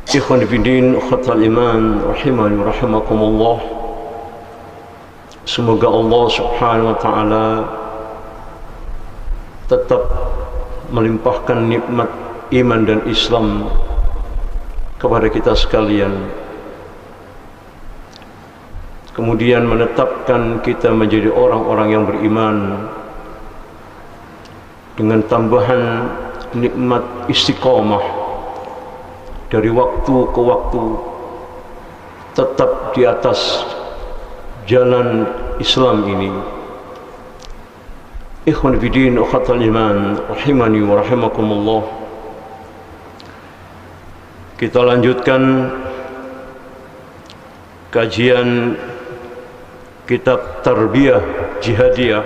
Ikhwan fillah, akhwatal iman, rahimani wa rahimakumullah. Semoga Allah Subhanahu wa taala tetap melimpahkan nikmat iman dan Islam kepada kita sekalian, kemudian menetapkan kita menjadi orang-orang yang beriman dengan tambahan nikmat istiqamah dari waktu ke waktu, tetap di atas jalan Islam ini. Ikhwan fillah, akhwatal iman, rahimani wa rahimakumullah. Kita lanjutkan kajian kitab Tarbiyah Jihadiyah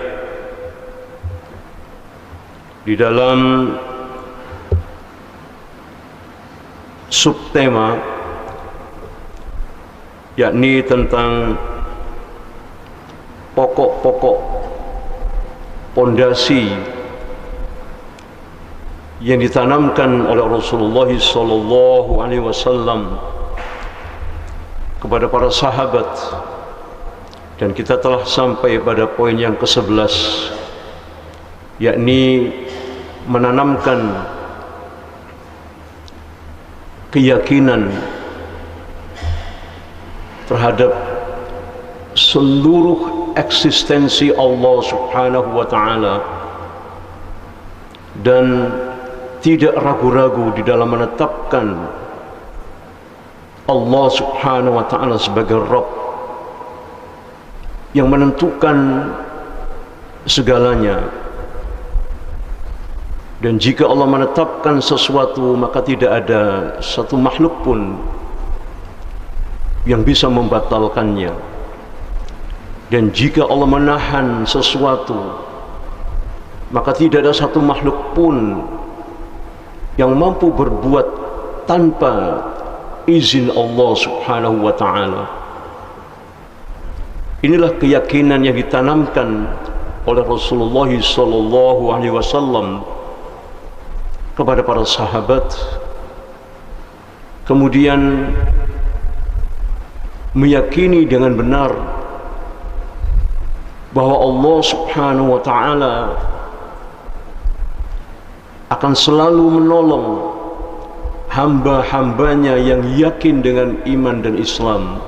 di dalam subtema, yakni tentang pokok-pokok pondasi yang ditanamkan oleh Rasulullah SAW kepada para sahabat, dan kita telah sampai pada poin yang ke-11, yakni menanamkan keyakinan terhadap seluruh eksistensi Allah Subhanahu wa taala, dan tidak ragu-ragu di dalam menetapkan Allah Subhanahu wa taala sebagai Rabb yang menentukan segalanya. Dan jika Allah menetapkan sesuatu, maka tidak ada satu makhluk pun yang bisa membatalkannya. Dan jika Allah menahan sesuatu, maka tidak ada satu makhluk pun yang mampu berbuat tanpa izin Allah Subhanahu wa taala. Inilah keyakinan yang ditanamkan oleh Rasulullah SAW kepada para sahabat, kemudian meyakini dengan benar bahwa Allah Subhanahu wa taala akan selalu menolong hamba-hambanya yang yakin dengan iman dan Islam,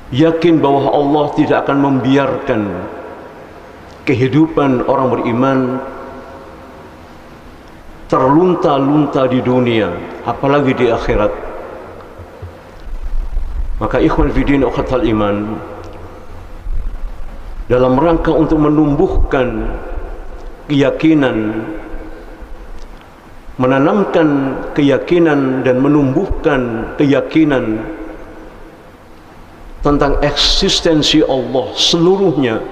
yakin bahwa Allah tidak akan membiarkan kehidupan orang beriman terlunta-lunta di dunia, apalagi di akhirat. Maka ikhwan fillah, akhwatal iman, dalam rangka untuk menumbuhkan keyakinan, menanamkan keyakinan dan menumbuhkan keyakinan tentang eksistensi Allah seluruhnya,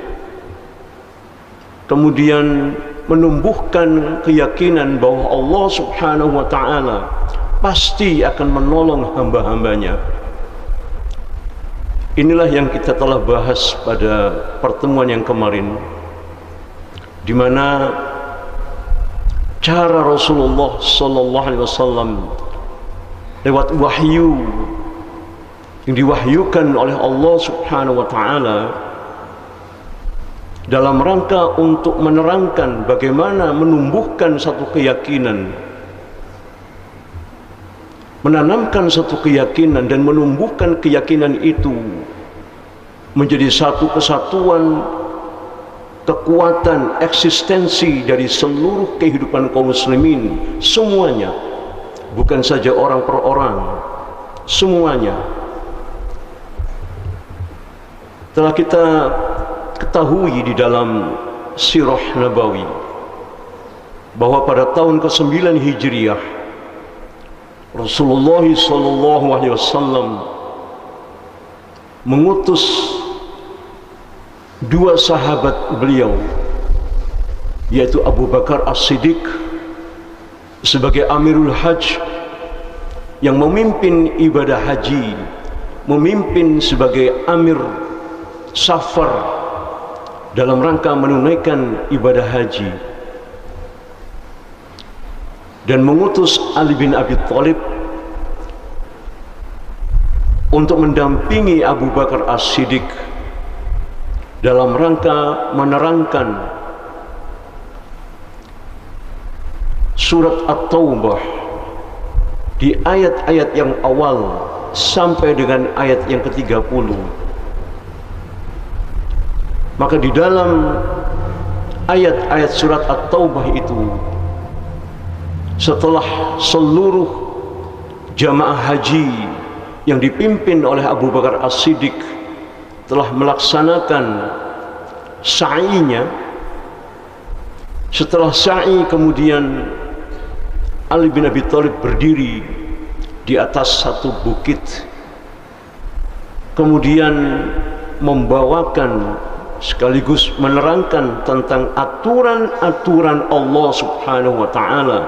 kemudian menumbuhkan keyakinan bahwa Allah Subhanahu wa taala pasti akan menolong hamba-hambanya. Inilah yang kita telah bahas pada pertemuan yang kemarin, di mana cara Rasulullah SAW lewat wahyu yang diwahyukan oleh Allah Subhanahu wa taala dalam rangka untuk menerangkan bagaimana menumbuhkan satu keyakinan, menanamkan satu keyakinan dan menumbuhkan keyakinan itu menjadi satu kesatuan kekuatan eksistensi dari seluruh kehidupan kaum muslimin semuanya, bukan saja orang per orang, semuanya. Telah kita ketahui di dalam sirah Nabawi bahwa pada tahun ke-9 Hijriah Rasulullah SAW mengutus dua sahabat beliau, yaitu Abu Bakar As-Siddiq sebagai Amirul Hajj yang memimpin ibadah haji, memimpin sebagai Amir Safar dalam rangka menunaikan ibadah haji. dan mengutus Ali bin Abi Thalib untuk mendampingi Abu Bakar As-Siddiq dalam rangka menerangkan surat At-Taubah di ayat-ayat yang awal sampai dengan ayat yang ke-30. Maka di dalam ayat-ayat surat At-Taubah itu, setelah seluruh jamaah haji yang dipimpin oleh Abu Bakar As-Siddiq telah melaksanakan sa'inya, setelah sa'i kemudian Ali bin Abi Thalib berdiri di atas satu bukit, kemudian membawakan sekaligus menerangkan tentang aturan-aturan Allah Subhanahu wa Ta'ala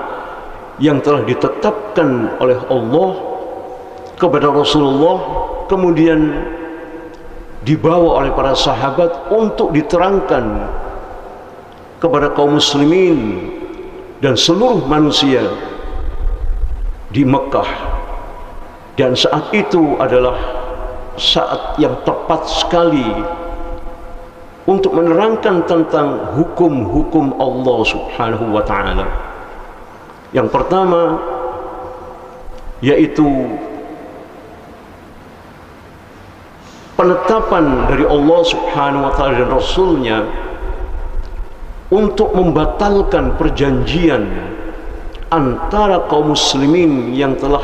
yang telah ditetapkan oleh Allah kepada Rasulullah, kemudian dibawa oleh para sahabat untuk diterangkan kepada kaum muslimin dan seluruh manusia di Mekah. Dan saat itu adalah saat yang tepat sekali untuk menerangkan tentang hukum-hukum Allah Subhanahu wa Ta'ala. Yang pertama yaitu penetapan dari Allah Subhanahu wa Ta'ala dan Rasulnya untuk membatalkan perjanjian antara kaum muslimin yang telah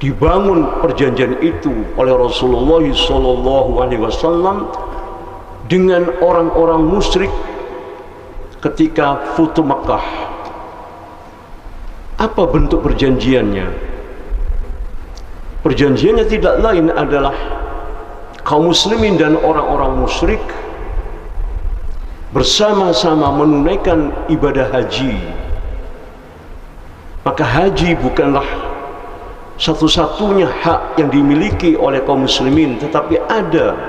dibangun perjanjian itu oleh Rasulullah SAW dengan orang-orang musyrik ketika Futuh Makkah. Apa bentuk perjanjiannya? Perjanjiannya tidak lain adalah kaum muslimin dan orang-orang musyrik bersama-sama menunaikan ibadah haji. Maka haji bukanlah satu-satunya hak yang dimiliki oleh kaum muslimin, tetapi ada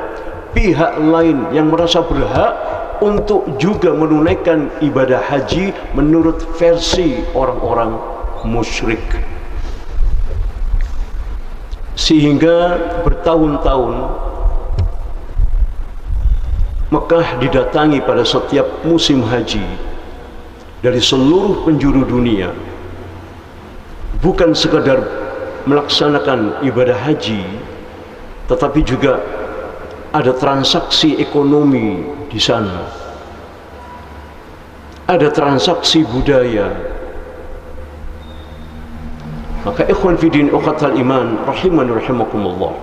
pihak lain yang merasa berhak untuk juga menunaikan ibadah haji menurut versi orang-orang musyrik. Sehingga bertahun-tahun Mekah didatangi pada setiap musim haji dari seluruh penjuru dunia, bukan sekadar melaksanakan ibadah haji, tetapi juga ada transaksi ekonomi di sana, ada transaksi budaya. Maka ikhwan fiddin uqatal iman rahiman rahimakumullah,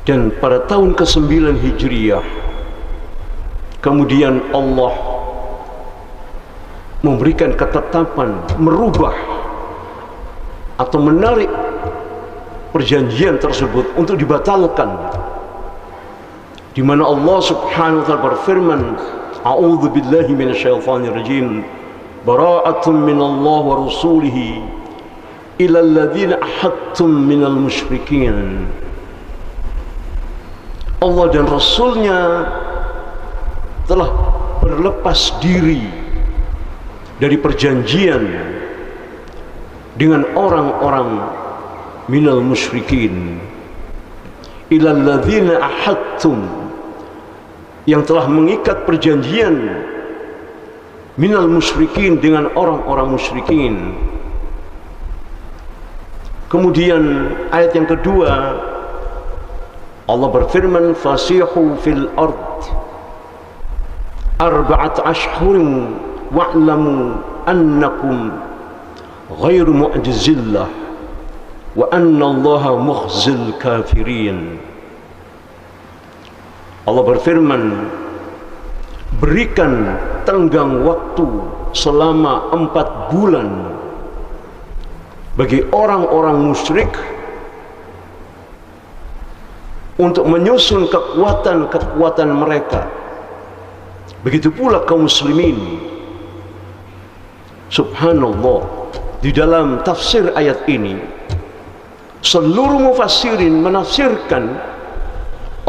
dan pada tahun ke-9 Hijriyah kemudian Allah memberikan ketetapan merubah atau menarik perjanjian tersebut untuk dibatalkan, di mana Allah Subhanahu wa Ta'ala berfirman, a'udzu billahi minasyaitonir rajim, bara'atun minallah wa rasulihi ila alladzina ahadtum minal musyrikin. Allah dan Rasulnya telah berlepas diri dari perjanjian dengan orang-orang minal musyrikin, ila alladzina ahadtum, yang telah mengikat perjanjian minal musyrikin dengan orang-orang musyrikin. Kemudian ayat yang kedua Allah berfirman, fasihu fil ard arba'at ashhurin wa'lamu annakum ghairu mu'jizillah wa anna allaha mukhzil kafirin. Allah berfirman, berikan tenggang waktu selama 4 bulan bagi orang-orang musyrik untuk menyusun kekuatan-kekuatan mereka. Begitu pula kaum muslimin. Subhanallah, di dalam tafsir ayat ini seluruh mufassirin menafsirkan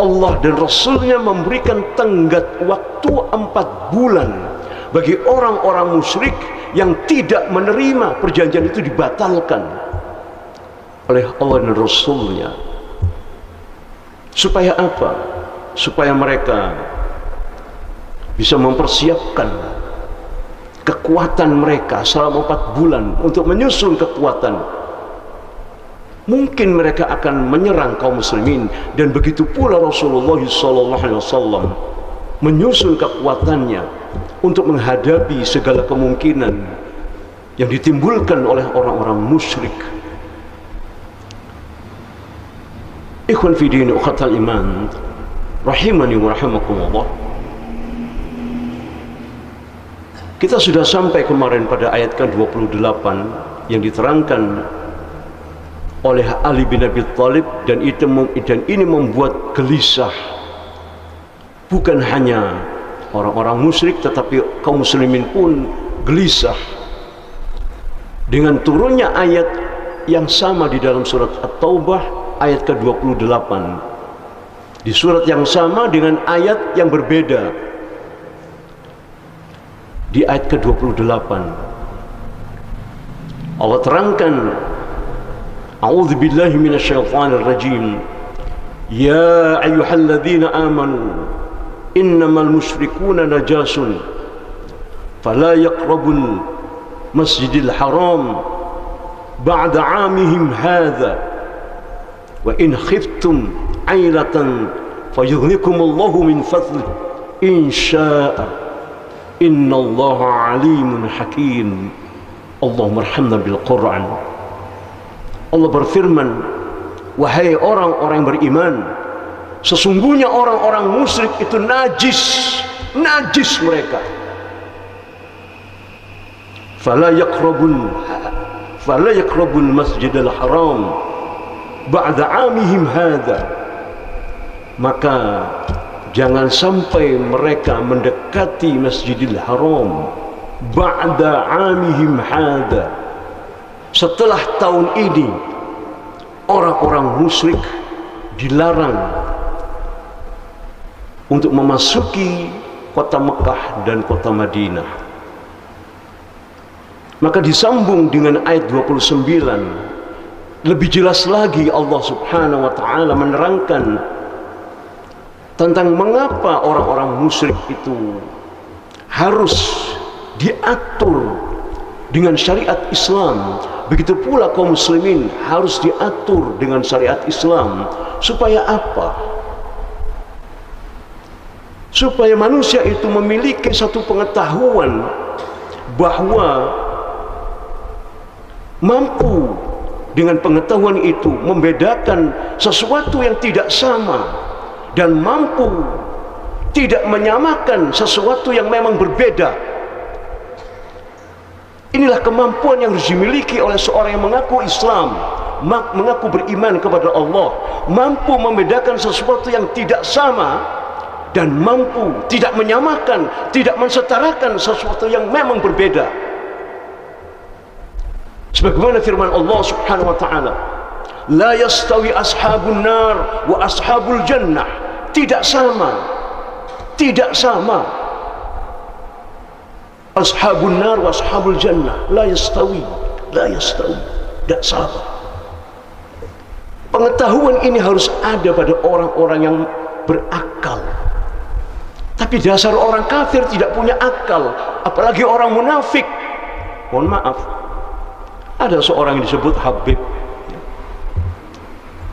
Allah dan Rasulnya memberikan tenggat waktu 4 bulan bagi orang-orang musyrik yang tidak menerima perjanjian itu dibatalkan oleh Allah dan Rasulnya. Supaya apa? Supaya mereka bisa mempersiapkan kekuatan mereka selama 4 bulan untuk menyusun kekuatan. Mungkin mereka akan menyerang kaum muslimin, dan begitu pula Rasulullah SAW menyusun kekuatannya untuk menghadapi segala kemungkinan yang ditimbulkan oleh orang-orang musyrik. Ikhwan fi din ukhatal iman rahimani wa rahimakumullah. Kita sudah sampai kemarin pada ayat ke-28 yang diterangkan oleh Ali bin Abi Thalib, dan ini membuat gelisah bukan hanya orang-orang musyrik tetapi kaum muslimin pun gelisah dengan turunnya ayat yang sama di dalam surat At-Taubah ayat ke-28, di surat yang sama dengan ayat yang berbeda di ayat ke-28. Allah terangkan, A'udzu billahi minasyaitonir rajim. Ya ayyuhalladzina amanu innamal musyrikuuna najasun fala yaqrabul masjidil haram ba'da 'amihim hadza wa in khiftum 'ailatan fayughnikumullahu min fadlihi in syaa'a innallaha 'alimun hakim. Allahumma arhamna bil Qur'an. Allah berfirman, wahai orang-orang yang beriman, sesungguhnya orang-orang musyrik itu najis mereka. Fala yaqrabul masjidal haram ba'da 'amihim hadza. Maka jangan sampai mereka mendekati Masjidil Haram ba'da 'amihim hadza. Setelah tahun ini orang-orang musyrik dilarang untuk memasuki kota Mekah dan kota Madinah. Maka disambung dengan ayat 29, lebih jelas lagi Allah Subhanahu wa taala menerangkan tentang mengapa orang-orang musyrik itu harus diatur dengan syariat Islam. Begitu pula kaum muslimin harus diatur dengan syariat Islam. Supaya apa? Supaya manusia itu memiliki satu pengetahuan bahwa mampu dengan pengetahuan itu membedakan sesuatu yang tidak sama, dan mampu tidak menyamakan sesuatu yang memang berbeda. Inilah kemampuan yang harus dimiliki oleh seorang yang mengaku Islam, mengaku beriman kepada Allah, mampu membedakan sesuatu yang tidak sama, dan mampu tidak menyamakan, tidak mensetarakan sesuatu yang memang berbeda. Sebagaimana firman Allah Subhanahu wa taala, la yastawi ashabun nar wa ashabul jannah. Tidak sama, tidak sama. Ashabun nar wa ashabul jannah la yastawi, tidak sama. Pengetahuan ini harus ada pada orang-orang yang berakal. Tapi dasar orang kafir tidak punya akal, apalagi orang munafik. Mohon maaf, ada seorang yang disebut Habib,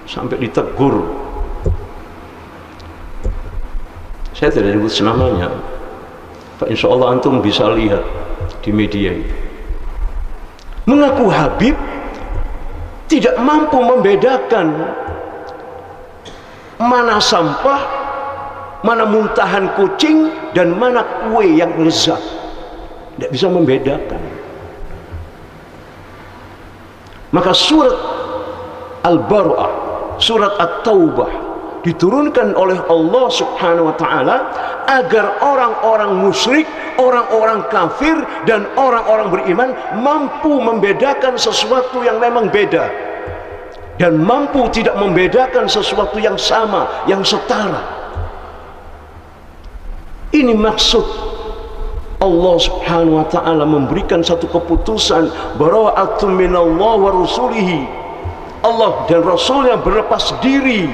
sampai ditegur. Saya tidak sebut namanya, insya Allah antum bisa lihat di media itu. Mengaku Habib, tidak mampu membedakan mana sampah, mana muntahan kucing, dan mana kue yang lezat. Tidak bisa membedakan. Maka surat Al-Bara'ah, surat At-Taubah diturunkan oleh Allah Subhanahu wa taala agar orang-orang musyrik, orang-orang kafir, dan orang-orang beriman mampu membedakan sesuatu yang memang beda, dan mampu tidak membedakan sesuatu yang sama, yang setara. Ini maksud Allah subhanahu wa ta'ala memberikan satu keputusan, bara'atun minallah wa rasulihi, Allah dan Rasulnya berlepas diri,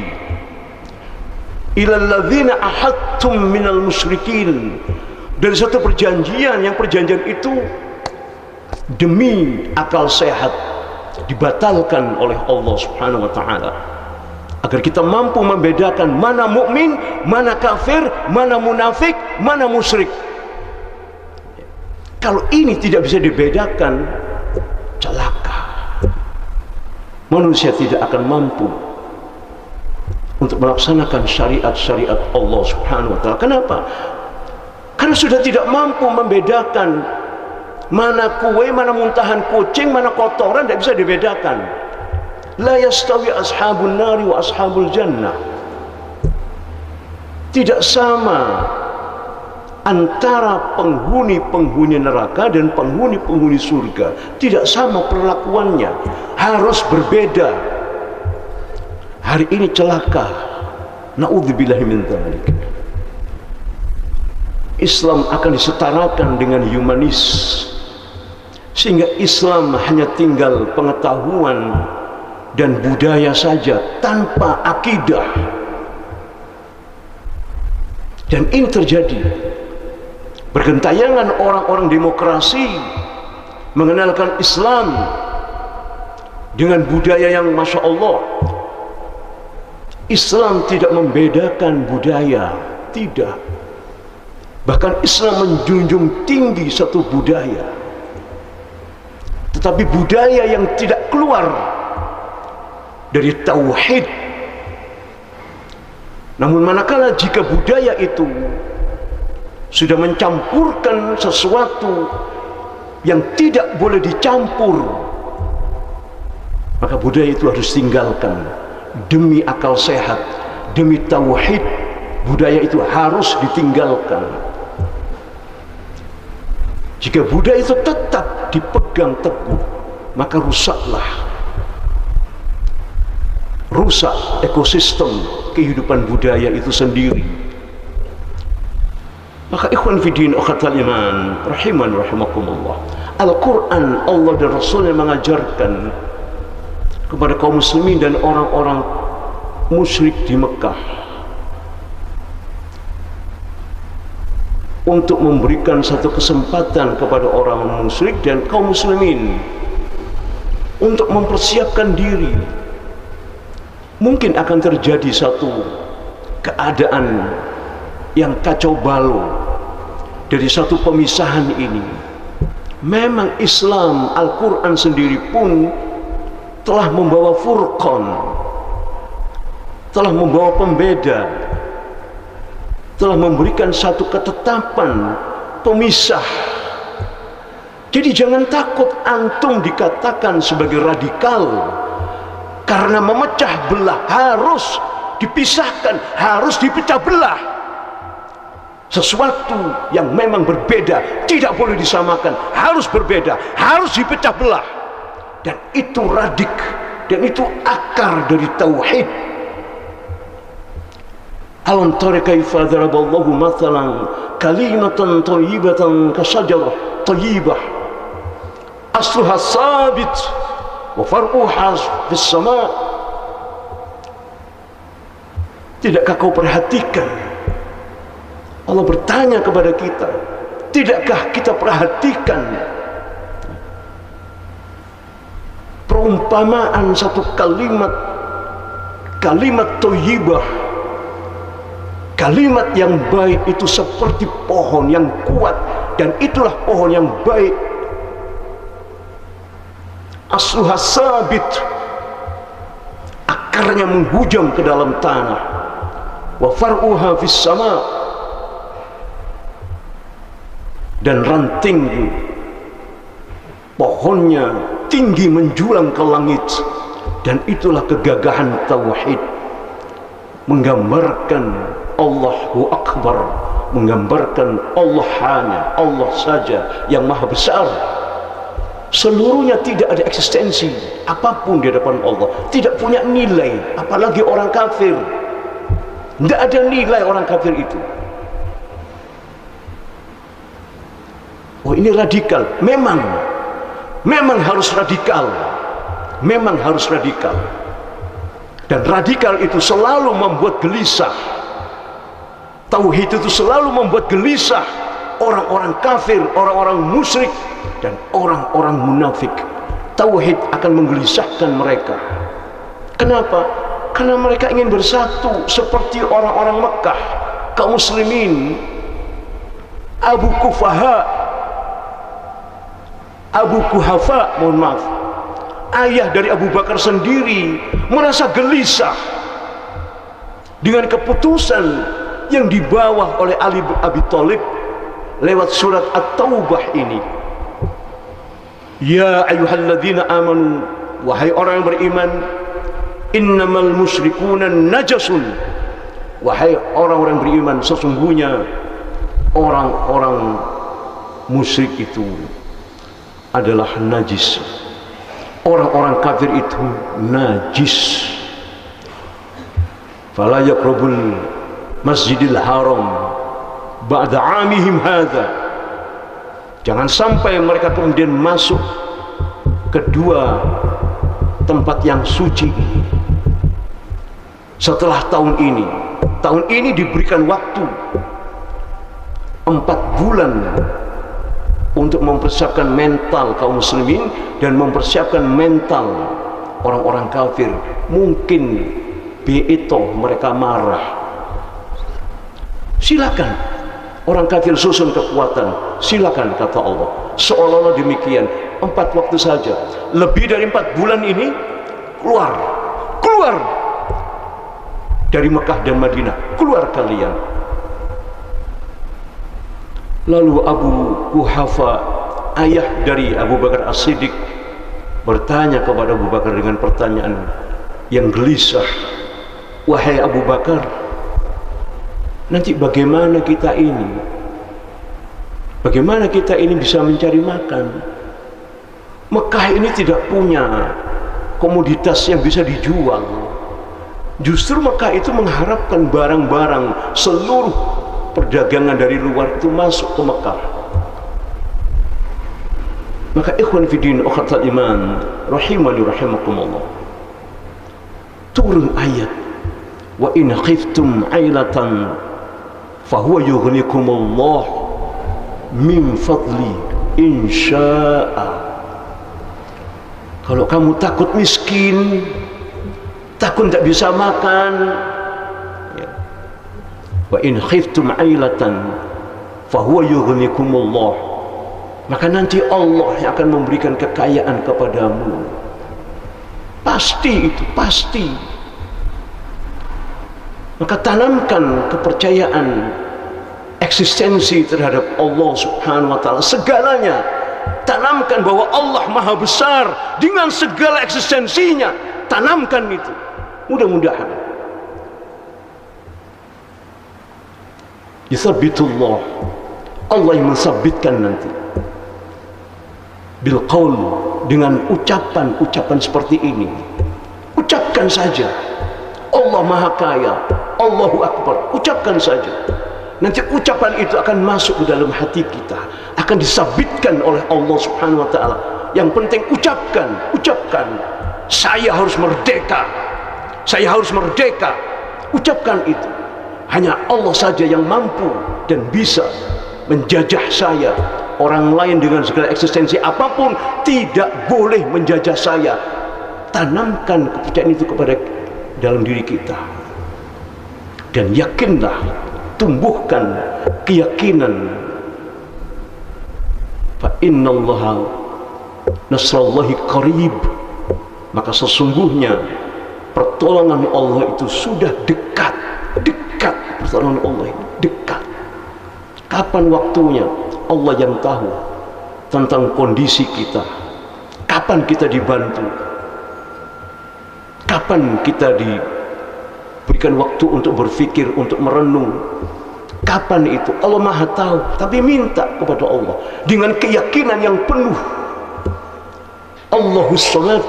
ilal ladzina ahadtum minal musyrikin, dari satu perjanjian, yang perjanjian itu demi akal sehat dibatalkan oleh Allah subhanahu wa ta'ala, agar kita mampu membedakan mana mukmin, mana kafir, mana munafik, mana musyrik. Kalau ini tidak bisa dibedakan, celaka. Manusia tidak akan mampu untuk melaksanakan syariat-syariat Allah subhanahu wa ta'ala. Kenapa? Karena sudah tidak mampu membedakan mana kue, mana muntahan kucing, mana kotoran, tidak bisa dibedakan. La yastawi ashabun nari wa ashabul jannah. Tidak sama antara penghuni-penghuni neraka dan penghuni-penghuni surga. Tidak sama perlakuannya, harus berbeda. Hari ini celaka, na'udzubillahi min dzalik. Islam akan disetarakan dengan humanis, sehingga Islam hanya tinggal pengetahuan dan budaya saja tanpa akidah. Dan ini terjadi. Bergentayangan orang-orang demokrasi mengenalkan Islam dengan budaya yang Masya Allah. Islam tidak membedakan budaya, tidak. Bahkan Islam menjunjung tinggi satu budaya, tetapi budaya yang tidak keluar dari tauhid. Namun manakala jika budaya itu sudah mencampurkan sesuatu yang tidak boleh dicampur, maka budaya itu harus tinggalkan. Demi akal sehat, demi tauhid, budaya itu harus ditinggalkan. Jika budaya itu tetap dipegang teguh, maka rusak ekosistem kehidupan budaya itu sendiri. Maka ikhwan fiddin akhatal iman rahiman rahimakumullah, Al-Quran, Allah dan Rasulnya mengajarkan kepada kaum muslimin dan orang-orang musyrik di Mekah untuk memberikan satu kesempatan kepada orang musyrik dan kaum muslimin untuk mempersiapkan diri. Mungkin akan terjadi satu keadaan yang kacau balau dari satu pemisahan ini. Memang Islam, Al-Quran sendiri pun telah membawa furqan, telah membawa pembeda, telah memberikan satu ketetapan pemisah. Jadi jangan takut antum dikatakan sebagai radikal, karena memecah belah harus dipisahkan, harus dipecah belah. Sesuatu yang memang berbeda tidak boleh disamakan, harus berbeda, harus dipecah belah. Dan itu radik, dan itu akar dari tauhid. Alam tara kaifa daraballahu mathalan kalimatan thayyibatan kasyajarah thayyibah asluha sabit wa far'uha fis sama'. Tidakkah kau perhatikan? Allah bertanya kepada kita, tidakkah kita perhatikan perumpamaan satu kalimat thayyibah, kalimat yang baik itu seperti pohon yang kuat, dan itulah pohon yang baik. Asluha sabit, akarnya menghujam ke dalam tanah. Wa far'uha fis sama', dan ranting pohonnya tinggi menjulang ke langit. Dan itulah kegagahan tauhid, menggambarkan Allahu Akbar, menggambarkan Allah hanya Allah saja yang maha besar. Seluruhnya tidak ada eksistensi apapun di hadapan Allah, tidak punya nilai, apalagi orang kafir. Tidak ada nilai orang kafir itu. ini radikal. Memang harus radikal. Memang harus radikal. Dan radikal itu selalu membuat gelisah. Tauhid itu selalu membuat gelisah orang-orang kafir, orang-orang musyrik, dan orang-orang munafik. Tauhid akan menggelisahkan mereka. Kenapa? Karena mereka ingin bersatu seperti orang-orang Mekah, kaum muslimin. Abu Kuhafa, mohon maaf, ayah dari Abu Bakar sendiri merasa gelisah dengan keputusan yang dibawa oleh Ali bin Abi Thalib lewat surat At-Taubah ini. Ya ayyuhalladzina amanu, wahai orang yang beriman, innamal musyrikuna najasun, wahai orang-orang beriman, sesungguhnya orang-orang musyrik itu adalah najis. Orang-orang kafir itu najis. Fala yaqrabul masjidil haram ba'da 'amihim hadza. Jangan sampai mereka kemudian masuk kedua tempat yang suci setelah tahun ini. Tahun ini diberikan waktu 4 bulan untuk mempersiapkan mental kaum muslimin dan mempersiapkan mental orang-orang kafir. Mungkin beito mereka marah. Silakan orang kafir susun kekuatan, silakan, kata Allah. Seolah-olah demikian. 4 waktu saja. Lebih dari 4 bulan ini keluar dari Mekah dan Madinah. Keluar kalian. Lalu Abu Kuhafa, ayah dari Abu Bakar As-Siddiq, bertanya kepada Abu Bakar dengan pertanyaan yang gelisah. Wahai Abu Bakar, nanti bagaimana kita ini? Bagaimana kita ini bisa mencari makan? Mekah ini tidak punya komoditas yang bisa dijual. Justru Mekah itu mengharapkan barang-barang, seluruh perdagangan dari luar itu masuk ke Mekah. Maka ikhwan fiddin ukhatal iman rahimani rahimakumullah, turun ayat wa in khiftum ailatan fahuwa yughnikumullah min fadli insya'a. Kalau kamu takut miskin, takut tidak bisa makan, wa in khiftum ailatan fahuwa yughnikumullah, maka nanti Allah yang akan memberikan kekayaan kepadamu. Pasti itu, pasti. Maka tanamkan kepercayaan eksistensi terhadap Allah subhanahu wa ta'ala, segalanya. Tanamkan bahwa Allah maha besar dengan segala eksistensinya. Tanamkan itu. Mudah-mudahan yuthabbitullah, Allah yang mensabitkan nanti bil qaul, dengan ucapan-ucapan seperti ini. Ucapkan saja Allah maha kaya, Allahu akbar, ucapkan saja. Nanti ucapan itu akan masuk ke dalam hati kita, akan disabitkan oleh Allah subhanahu wa ta'ala. Yang penting ucapkan, saya harus merdeka, saya harus merdeka. Ucapkan itu. Hanya Allah saja yang mampu dan bisa menjajah saya. Orang lain dengan segala eksistensi apapun tidak boleh menjajah saya. Tanamkan kepercayaan itu kepada dalam diri kita, dan yakinlah, tumbuhkan keyakinan. Fa innallaha nasrallahi qarib, maka sesungguhnya pertolongan Allah itu sudah dekat. Pertolongan Allah ini dekat. Kapan waktunya? Allah yang tahu tentang kondisi kita. Kapan kita dibantu? Kapan kita diberikan waktu untuk berpikir, untuk merenung? Kapan itu? Allah maha tahu. Tapi minta kepada Allah dengan keyakinan yang penuh. Allahus Samad,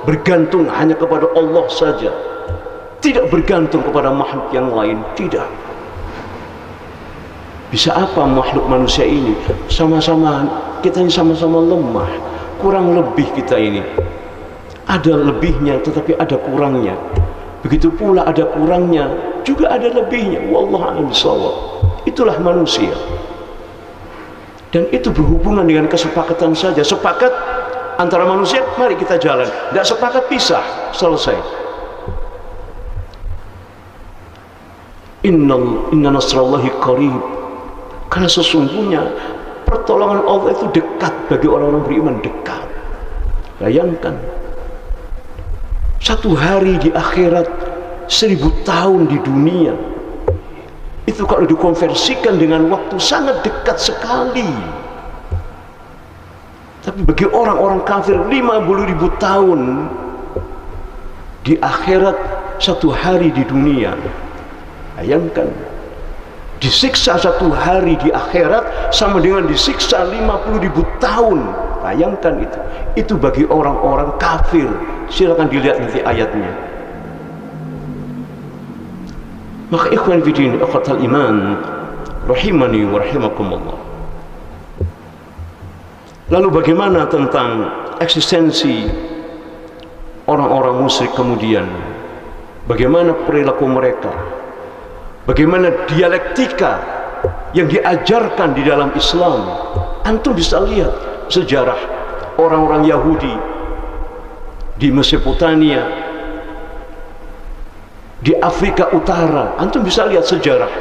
bergantung hanya kepada Allah saja, tidak bergantung kepada makhluk yang lain. Tidak. Bisa apa makhluk manusia ini? Sama-sama kita ini sama-sama lemah. Kurang lebih kita ini ada lebihnya, tetapi ada kurangnya. Begitu pula ada kurangnya, juga ada lebihnya. Wallahu a'lam bishawab. Itulah manusia. Dan itu berhubungan dengan kesepakatan saja. Sepakat antara manusia, mari kita jalan. Tidak sepakat, pisah, selesai. Inna nasrallahi qarib. Karena sesungguhnya pertolongan Allah itu dekat bagi orang-orang beriman, dekat. Bayangkan, satu hari di akhirat, 1000 tahun di dunia. Itu kalau dikonversikan dengan waktu sangat dekat sekali. Tapi bagi orang-orang kafir 50.000 tahun di akhirat, satu hari di dunia. Bayangkan, disiksa satu hari di akhirat sama dengan disiksa 50.000 tahun. Bayangkan itu. Itu bagi orang-orang kafir. Silakan dilihat nanti ayatnya. Maka ikhwan fillah, ikhwatal iman, rahimani wa rahimakumullah. Lalu bagaimana tentang eksistensi orang-orang musyrik kemudian? Bagaimana perilaku mereka? Bagaimana dialektika yang diajarkan di dalam Islam? Antum bisa lihat sejarah orang-orang Yahudi di Mesopotamia, di Afrika Utara. Antum bisa lihat sejarah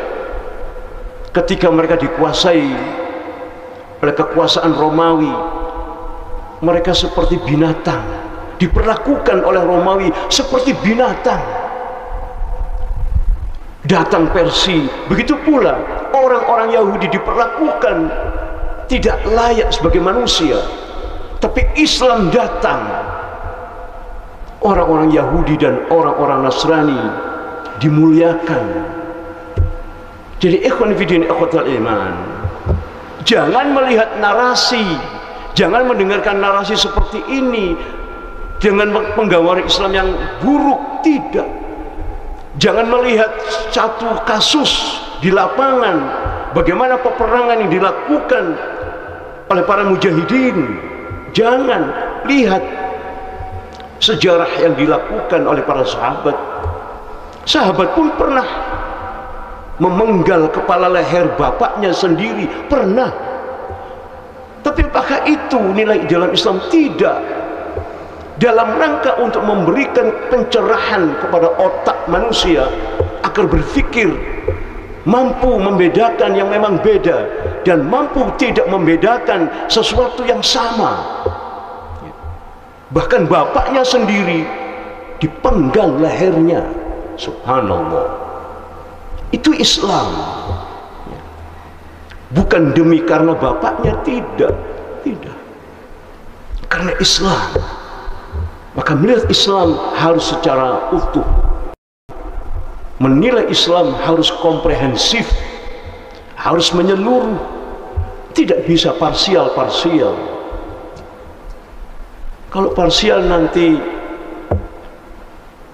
ketika mereka dikuasai oleh kekuasaan Romawi. Mereka seperti binatang, diperlakukan oleh Romawi seperti binatang. Datang Persia, begitu pula orang-orang Yahudi diperlakukan tidak layak sebagai manusia. Tapi Islam datang, orang-orang Yahudi dan orang-orang Nasrani dimuliakan. Jadi ikhwan fillah, ikhwatul iman, jangan melihat narasi, jangan mendengarkan narasi seperti ini dengan penggambaran Islam yang buruk. Tidak. Jangan melihat satu kasus di lapangan, bagaimana peperangan yang dilakukan oleh para mujahidin. Jangan lihat sejarah yang dilakukan oleh para sahabat. Sahabat pun pernah memenggal kepala leher bapaknya sendiri, pernah. Tapi apakah itu nilai dalam Islam? Tidak. Dalam rangka untuk memberikan pencerahan kepada otak manusia agar berpikir, mampu membedakan yang memang beda dan mampu tidak membedakan sesuatu yang sama. Bahkan bapaknya sendiri dipenggal lehernya. Subhanallah. Itu Islam. Bukan demi karena bapaknya, tidak. Karena Islam. Maka melihat Islam harus secara utuh. Menilai Islam harus komprehensif, harus menyeluruh. Tidak bisa parsial-parsial. Kalau parsial nanti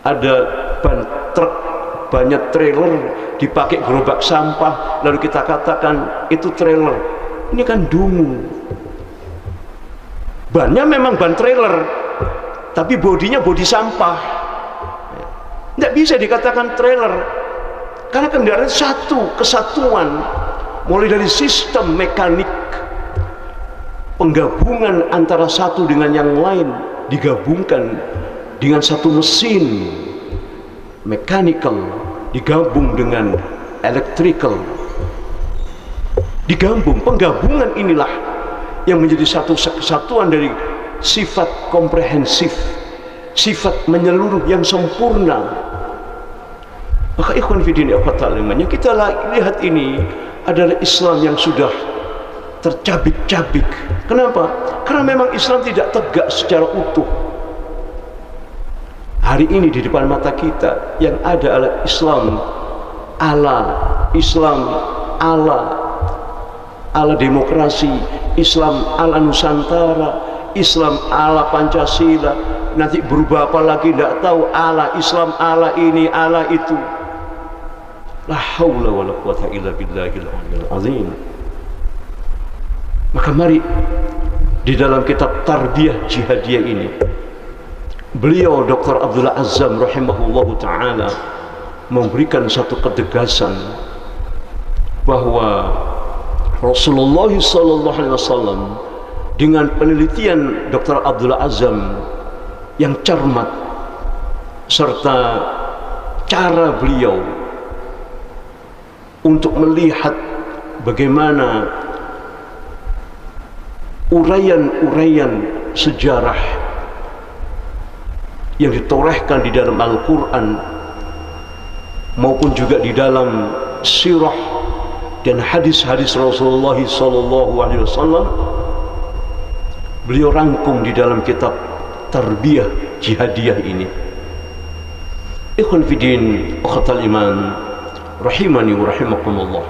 ada ban truk, banyak trailer dipakai gerobak sampah, lalu kita katakan itu trailer. Ini kan dungu. Bannya memang ban trailer, tapi bodinya bodi sampah. Tidak bisa dikatakan trailer, karena kendaraan satu kesatuan, mulai dari sistem mekanik, penggabungan antara satu dengan yang lain, digabungkan dengan satu mesin mechanical, digabung dengan electrical, digabung. Penggabungan inilah yang menjadi satu kesatuan dari sifat komprehensif, sifat menyeluruh yang sempurna. Maka ikhwan fillah yang kita lihat ini adalah Islam yang sudah tercabik-cabik. Kenapa? Karena memang Islam tidak tegak secara utuh. Hari ini di depan mata kita yang ada adalah Islam ala demokrasi, Islam ala Nusantara, Islam ala Pancasila. Nanti berubah apa lagi tidak tahu, ala Islam, ala ini, ala itu. La haula wala quwata illa billahil azim. Maka mari di dalam kitab Tarbiyah Jihadiyah ini, beliau Dr. Abdullah Azzam rahimahullahu ta'ala memberikan satu ketegasan bahwa Rasulullah SAW dengan penelitian Dr. Abdullah Azzam yang cermat serta cara beliau untuk melihat bagaimana uraian-uraian sejarah yang ditorehkan di dalam Al-Quran maupun juga di dalam sirah dan hadis-hadis Rasulullah SAW, beliau rangkum di dalam kitab Tarbiyah Jihadiyah ini. Ikhwan fiddin, akhatal iman, rahimani wa rahimakumullah.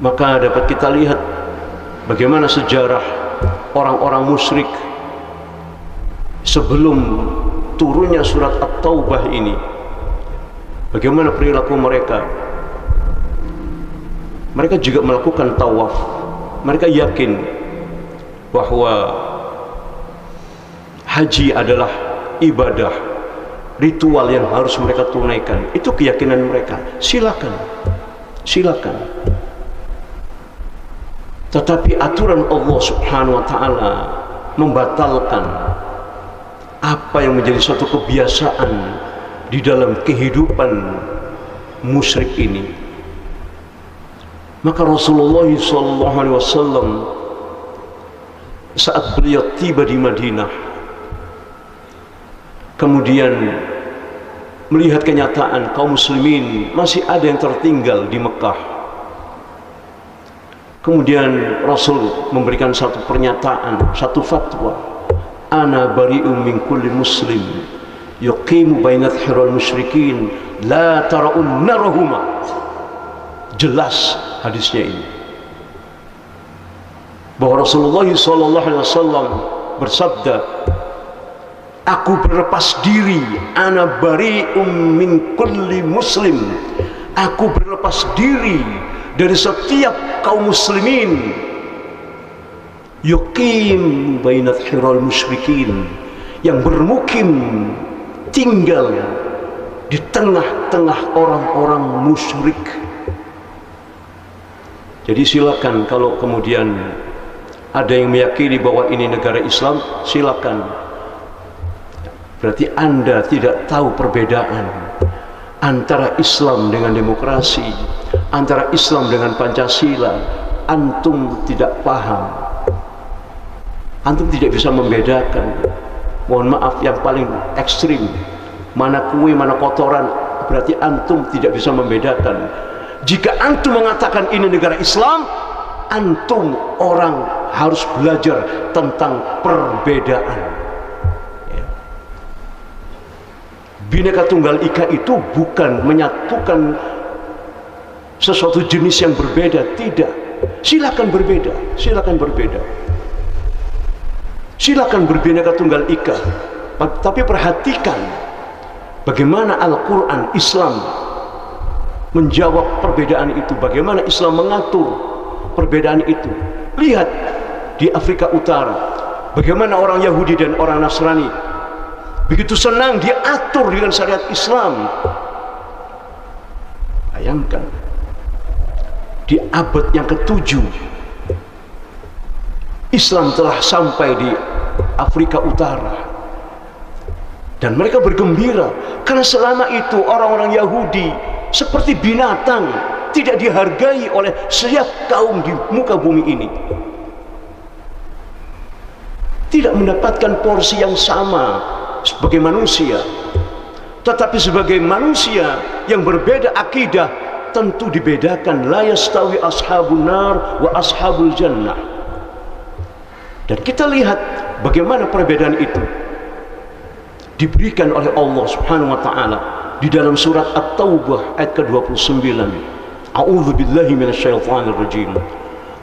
Maka dapat kita lihat bagaimana sejarah orang-orang musyrik sebelum turunnya surat At-Taubah ini, bagaimana perilaku mereka. Mereka juga melakukan tawaf. Mereka yakin bahwa haji adalah ibadah, ritual yang harus mereka tunaikan. Itu keyakinan mereka. Silakan, silakan. Tetapi aturan Allah Subhanahu wa ta'ala membatalkan apa yang menjadi suatu kebiasaan di dalam kehidupan musyrik ini. Maka Rasulullah SAW saat beliau tiba di Madinah, kemudian melihat kenyataan kaum muslimin masih ada yang tertinggal di Mekah, kemudian Rasul memberikan satu pernyataan, satu fatwa, ana bari'um min kulli muslim yuqimu bainat hiral musyrikin la tara'un narahuma. Jelas hadisnya ini bahwa Rasulullah SAW bersabda, aku berlepas diri, ana bari'um min kulli muslim, aku berlepas diri dari setiap kaum muslimin yuqim bainat hiral musyrikin, yang bermukim, tinggal di tengah-tengah orang-orang musyrik. Jadi silakan, kalau kemudian ada yang meyakini bahwa ini negara Islam, silakan. Berarti Anda tidak tahu perbedaan antara Islam dengan demokrasi, antara Islam dengan Pancasila. Antum tidak paham, antum tidak bisa membedakan. Mohon maaf, yang paling ekstrim, mana kue mana kotoran, berarti antum tidak bisa membedakan. Jika antum mengatakan ini negara Islam, antum orang harus belajar tentang perbedaan. Bhinneka Tunggal Ika itu bukan menyatukan sesuatu jenis yang berbeda, tidak. Silakan berbeda, silakan berbeda. Silakan berbhinneka Tunggal Ika, tapi perhatikan bagaimana Al-Quran, Islam menjawab perbedaan itu, bagaimana Islam mengatur perbedaan itu. Lihat di Afrika Utara, bagaimana orang Yahudi dan orang Nasrani begitu senang diatur dengan syariat Islam. Bayangkan di abad yang ke-7 Islam telah sampai di Afrika Utara, dan mereka bergembira karena selama itu orang-orang Yahudi seperti binatang, tidak dihargai oleh setiap kaum di muka bumi ini, tidak mendapatkan porsi yang sama sebagai manusia. Tetapi sebagai manusia yang berbeda akidah, tentu dibedakan. La yastawi ashabun nar wa ashabul jannah. Dan kita lihat bagaimana perbedaan itu diberikan oleh Allah Subhanahu wa ta'ala di dalam surat At-Taubah ayat ke-29. A'udzu billahi minasyaitonir rajim.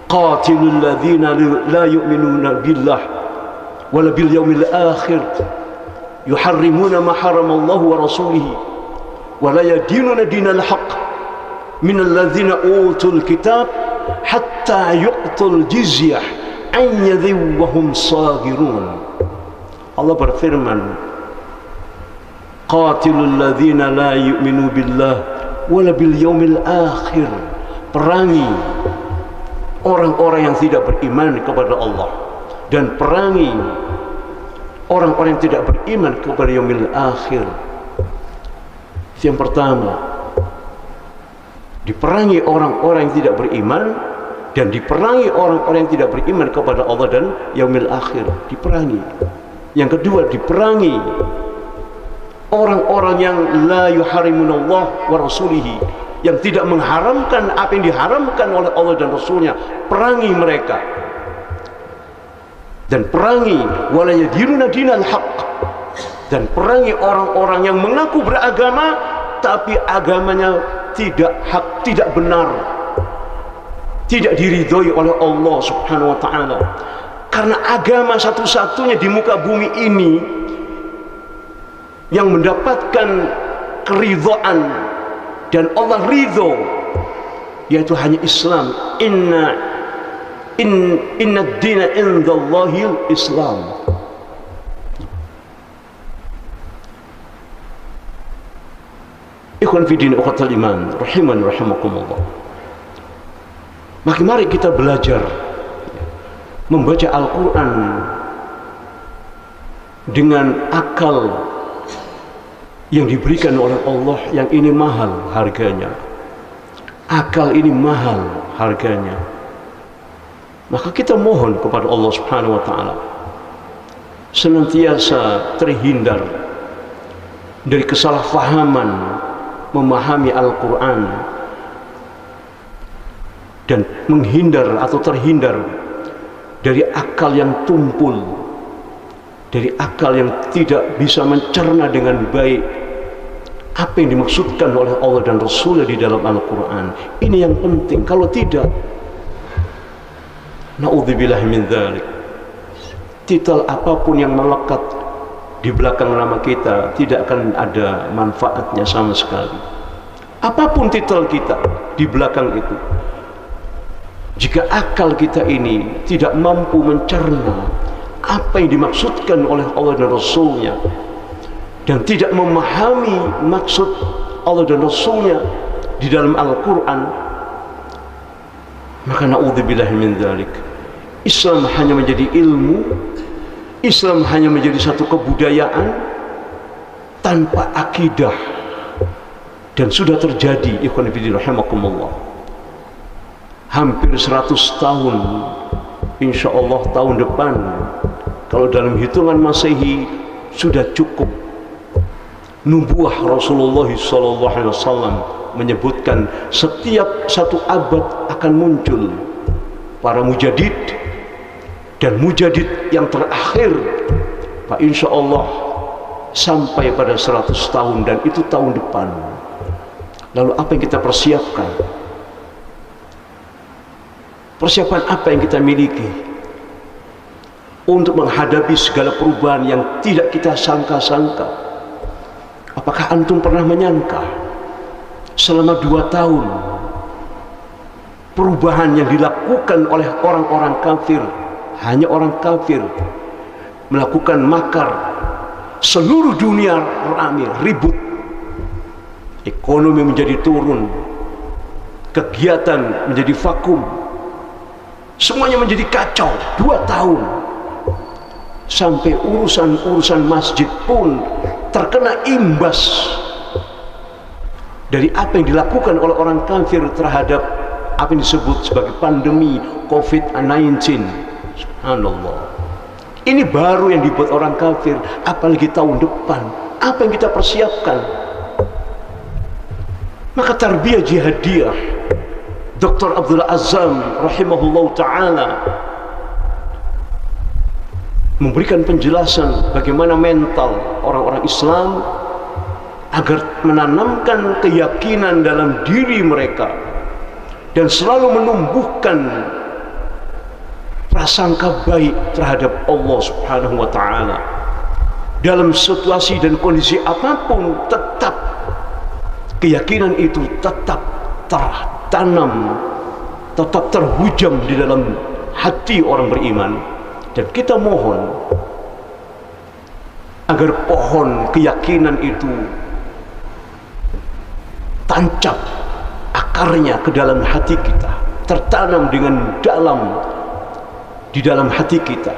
Qatilul ladzina la yu'minuna billah wala bil yaumil akhir yuharrimuna ma haramallahu wa rasulihi wa la yadinuna dinal haqq minal ladzina utul kitab hatta yu'tul jizyah ayyadhi wa hum saghirun. Allah berfirman, qatilul ladzina la yu'minu billah wala bil yaumil akhir. Perangi orang-orang yang tidak beriman kepada Allah, dan perangi orang-orang yang tidak beriman kepada yaumil akhir. Yang pertama, diperangi orang-orang yang tidak beriman, dan diperangi orang-orang yang tidak beriman kepada Allah dan yaumil akhir, diperangi. Yang kedua, diperangi orang-orang yang la yuharimunallah wa rasulihi, yang tidak mengharamkan apa yang diharamkan oleh Allah dan Rasulnya. Perangi mereka. Dan perangi wala yadinuna dinal haq, dan perangi orang-orang yang mengaku beragama tapi agamanya tidak hak, tidak benar, tidak diridhoi oleh Allah Subhanahu wa ta'ala. Karena agama satu-satunya di muka bumi ini yang mendapatkan keridhaan dan Allah ridho, yaitu hanya Islam. Inna ad-dina indallahil Islam. Ikhwan fi din uqatal iman rahiman rahimakumullah. Mari kita belajar membaca Al-Quran dengan akal yang diberikan oleh Allah, yang ini mahal harganya. Akal ini mahal harganya. Maka kita mohon kepada Allah Subhanahu wa ta'ala senantiasa terhindar dari kesalahpahaman memahami Al-Quran, dan menghindar atau terhindar dari akal yang tumpul, dari akal yang tidak bisa mencerna dengan baik apa yang dimaksudkan oleh Allah dan Rasulnya di dalam Al-Quran. Ini yang penting. Kalau tidak, na'udzubillah min dzalik, titel apapun yang melekat di belakang nama kita tidak akan ada manfaatnya sama sekali. Apapun titel kita di belakang itu, jika akal kita ini tidak mampu mencerna apa yang dimaksudkan oleh Allah dan Rasulnya, dan tidak memahami maksud Allah dan Rasulnya di dalam Al-Quran, maka na'udzubillah min dzalik, Islam hanya menjadi ilmu, Islam hanya menjadi satu kebudayaan tanpa akidah. Dan sudah terjadi, ikhwan fillah rahimakumullah, hampir 100 tahun, insya Allah tahun depan, kalau dalam hitungan Masehi sudah cukup, nubuah Rasulullah SAW menyebutkan setiap satu abad akan muncul para mujadid, dan mujadid yang terakhir Pak insya Allah sampai pada 100 tahun, dan itu tahun depan. Lalu apa yang kita persiapkan? Persiapan apa yang kita miliki untuk menghadapi segala perubahan yang tidak kita sangka-sangka? Apakah antum pernah menyangka selama 2 tahun perubahan yang dilakukan oleh orang-orang kafir, hanya orang kafir melakukan makar, seluruh dunia ramai ribut, ekonomi menjadi turun, kegiatan menjadi vakum, semuanya menjadi kacau? 2 tahun, sampai urusan-urusan masjid pun terkena imbas dari apa yang dilakukan oleh orang kafir terhadap apa yang disebut sebagai pandemi COVID-19. Subhanallah, ini baru yang dibuat orang kafir, apalagi tahun depan. Apa yang kita persiapkan? Maka tarbiyah jihadiyah Dr. Abdul Azzam rahimahullah ta'ala memberikan penjelasan bagaimana mental orang-orang Islam agar menanamkan keyakinan dalam diri mereka dan selalu menumbuhkan prasangka baik terhadap Allah Subhanahu wa ta'ala. Dalam situasi dan kondisi apapun, tetap keyakinan itu tetap tertanam, tetap terhujam di dalam hati orang beriman. Dan kita mohon agar pohon keyakinan itu tancap akarnya ke dalam hati kita, tertanam dengan dalam di dalam hati kita,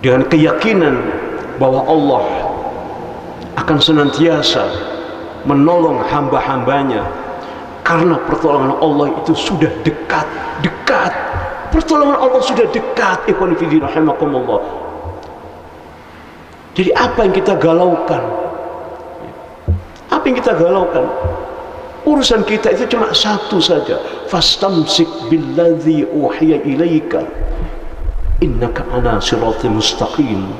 dengan keyakinan bahwa Allah akan senantiasa menolong hamba-hambanya, karena pertolongan Allah itu sudah dekat. Pertolongan Allah sudah dekat. Ikhwan fillah rahimakumullah. Jadi apa yang kita galaukan? Apa yang kita galaukan? Urusan kita itu cuma satu saja. Fastamsik billadzi uhiya ilaika innaka ala siratal mustaqim.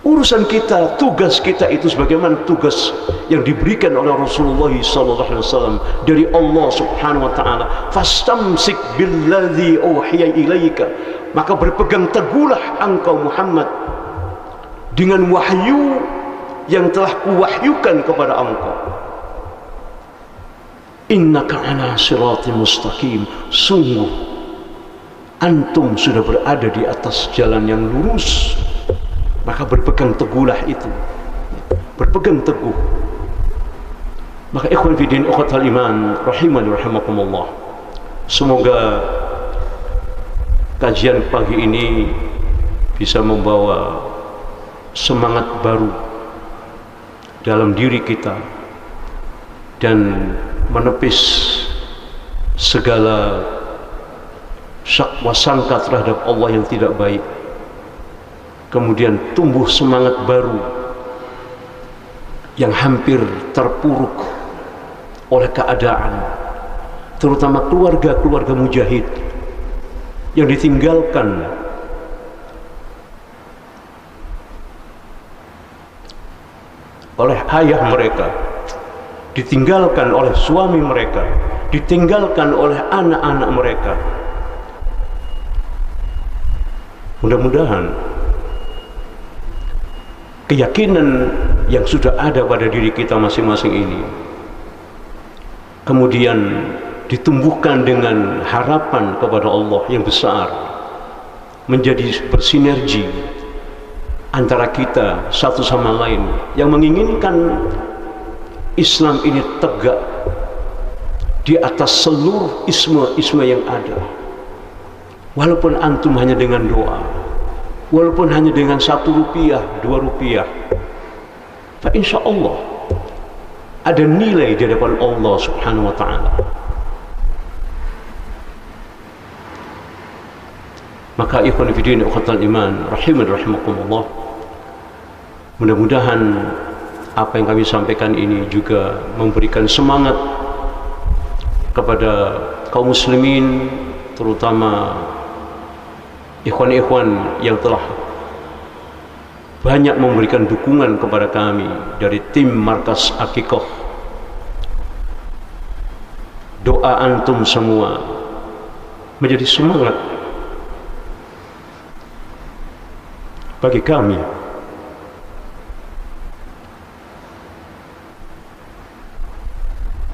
Urusan kita, tugas kita itu sebagaimana tugas yang diberikan oleh Rasulullah SAW dari Allah Subhanahu Wa Taala. Fastamsik billadzi uhiya ilaika, maka berpegang teguhlah engkau Muhammad dengan wahyu yang telah kuwahyukan kepada engkau. Innaka ala siratal mustaqim, sungguh antum sudah berada di atas jalan yang lurus. Maka berpegang teguhlah itu, berpegang teguh. Maka ikhwan fi din ukhatal iman rahimani rahimakumullah, semoga kajian pagi ini bisa membawa semangat baru dalam diri kita dan menepis segala syakwa sangka terhadap Allah yang tidak baik. Kemudian tumbuh semangat baru yang hampir terpuruk oleh keadaan, terutama keluarga-keluarga mujahid yang ditinggalkan oleh ayah mereka, ditinggalkan oleh suami mereka, ditinggalkan oleh anak-anak mereka. Mudah-mudahan keyakinan yang sudah ada pada diri kita masing-masing ini kemudian ditumbuhkan dengan harapan kepada Allah yang besar, menjadi bersinergi antara kita satu sama lain yang menginginkan Islam ini tegak di atas seluruh isme-isme yang ada. Walaupun antum hanya dengan doa, walaupun hanya dengan 1 rupiah, 2 rupiah, fa insya Allah ada nilai di hadapan Allah Subhanahu Wa Taala. Maka ikhwan fillah ukhatal iman rahimani rahimakumullah, mudah-mudahan apa yang kami sampaikan ini juga memberikan semangat kepada kaum muslimin, terutama ikhwan-ikhwan yang telah banyak memberikan dukungan kepada kami dari tim Markas Akikoh. Doa antum semua menjadi semangat bagi kami.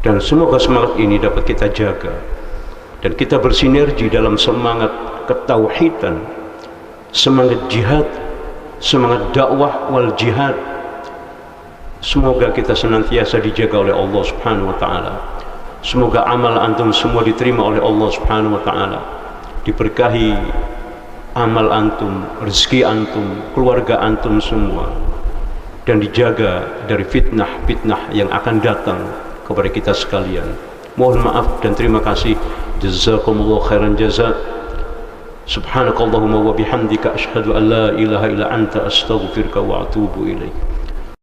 Dan semoga semangat ini dapat kita jaga dan kita bersinergi dalam semangat ketauhidan, semangat jihad, semangat dakwah wal jihad. Semoga kita senantiasa dijaga oleh Allah Subhanahu Wa Taala. Semoga amal antum semua diterima oleh Allah Subhanahu Wa Taala, diberkahi amal antum, rezeki antum, keluarga antum semua, dan dijaga dari fitnah-fitnah yang akan datang kepada kita sekalian. Mohon maaf dan terima kasih. Jazakumullah khairan jazaa. Subhanakallahumma wa bihamdika asyhadu an la ilaha illa anta astaghfiruka wa atubu ilaik.